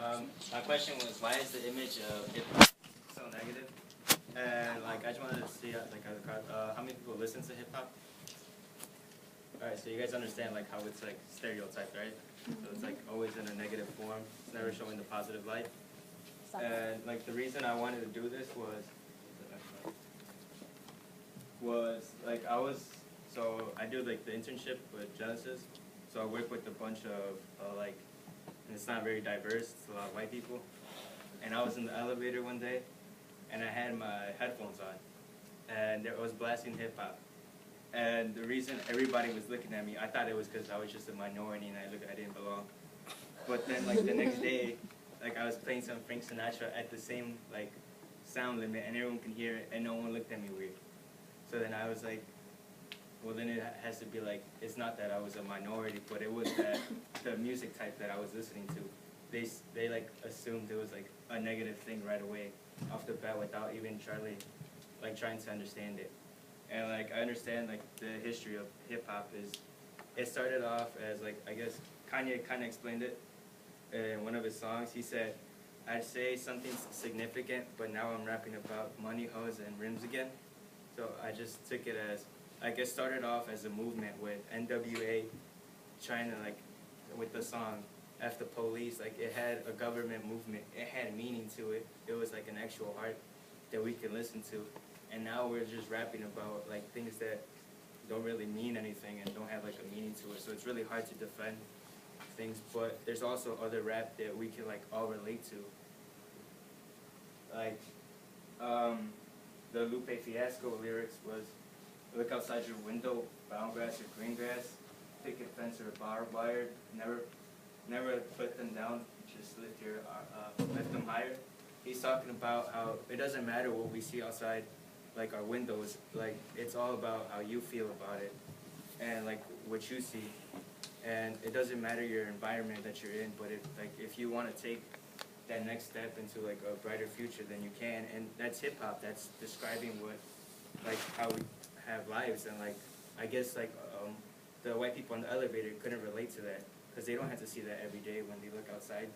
My question was, why is the image of hip hop so negative? And like, I just wanted to see how many people listen to hip hop. All right, so you guys understand like how it's like stereotyped, right? So it's like always in a negative form. It's never showing the positive light. And like the reason I wanted to do this was like I do like the internship with Genesis. So I work with a bunch of and it's not very diverse. It's a lot of white people. And I was in the elevator one day, and I had my headphones on, and I was blasting hip hop. And the reason everybody was looking at me, I thought it was because I was just a minority and I didn't belong. But then like the next day, like I was playing some Frank Sinatra at the same like sound limit, and everyone can hear it, and no one looked at me weird. So then I was like, well then it has to be like, it's not that I was a minority, but it was that the music type that I was listening to. They like assumed it was like a negative thing right away off the bat without even trying to understand it. And like I understand like the history of hip hop is, it started off as like, I guess Kanye kind of explained it in one of his songs. He said, "I'd say something significant, but now I'm rapping about money, hoes, and rims again." So I just took it as, like it started off as a movement with NWA trying to like, with the song F the Police, like it had a government movement, it had meaning to it. It was like an actual art that we can listen to. And now we're just rapping about like things that don't really mean anything and don't have like a meaning to it. So it's really hard to defend things, but there's also other rap that we can like all relate to. Like the Lupe Fiasco lyrics was, "Look outside your window, brown grass or green grass, picket fence or barbed wire, never put them down, just lift them higher." He's talking about how it doesn't matter what we see outside like our windows, like it's all about how you feel about it and like what you see. And it doesn't matter your environment that you're in, but if you want to take that next step into like a brighter future, then you can. And that's hip hop. That's describing how we have lives. And like I guess the white people in the elevator couldn't relate to that because they don't have to see that every day when they look outside.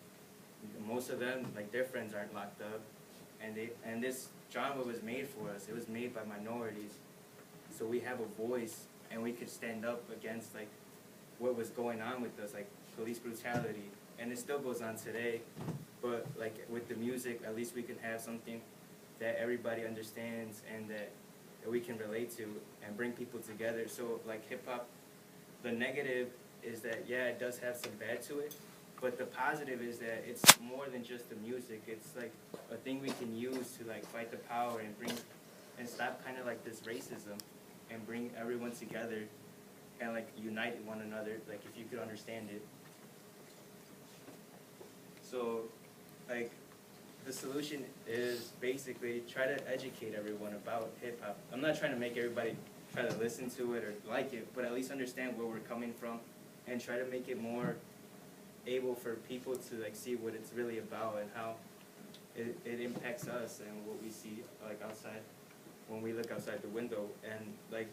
Most of them, like their friends aren't locked up, and this genre was made for us. It was made by minorities, so we have a voice and we could stand up against like what was going on with us, like police brutality, and it still goes on today. But like with the music, at least we can have something that everybody understands and that we can relate to and bring people together. So like hip hop, the negative is that yeah, it does have some bad to it, but the positive is that it's more than just the music. It's like a thing we can use to like fight the power and stop kind of like this racism and bring everyone together and like unite one another, like if you could understand it. So like the solution is basically try to educate everyone about hip hop. I'm not trying to make everybody try to listen to it or like it, but at least understand where we're coming from and try to make it more able for people to like see what it's really about and how it impacts us and what we see like outside when we look outside the window. And like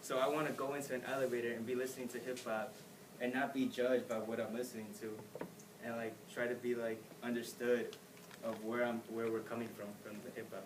so I want to go into an elevator and be listening to hip hop and not be judged by what I'm listening to, and like try to be like understood of where we're coming from the hip hop.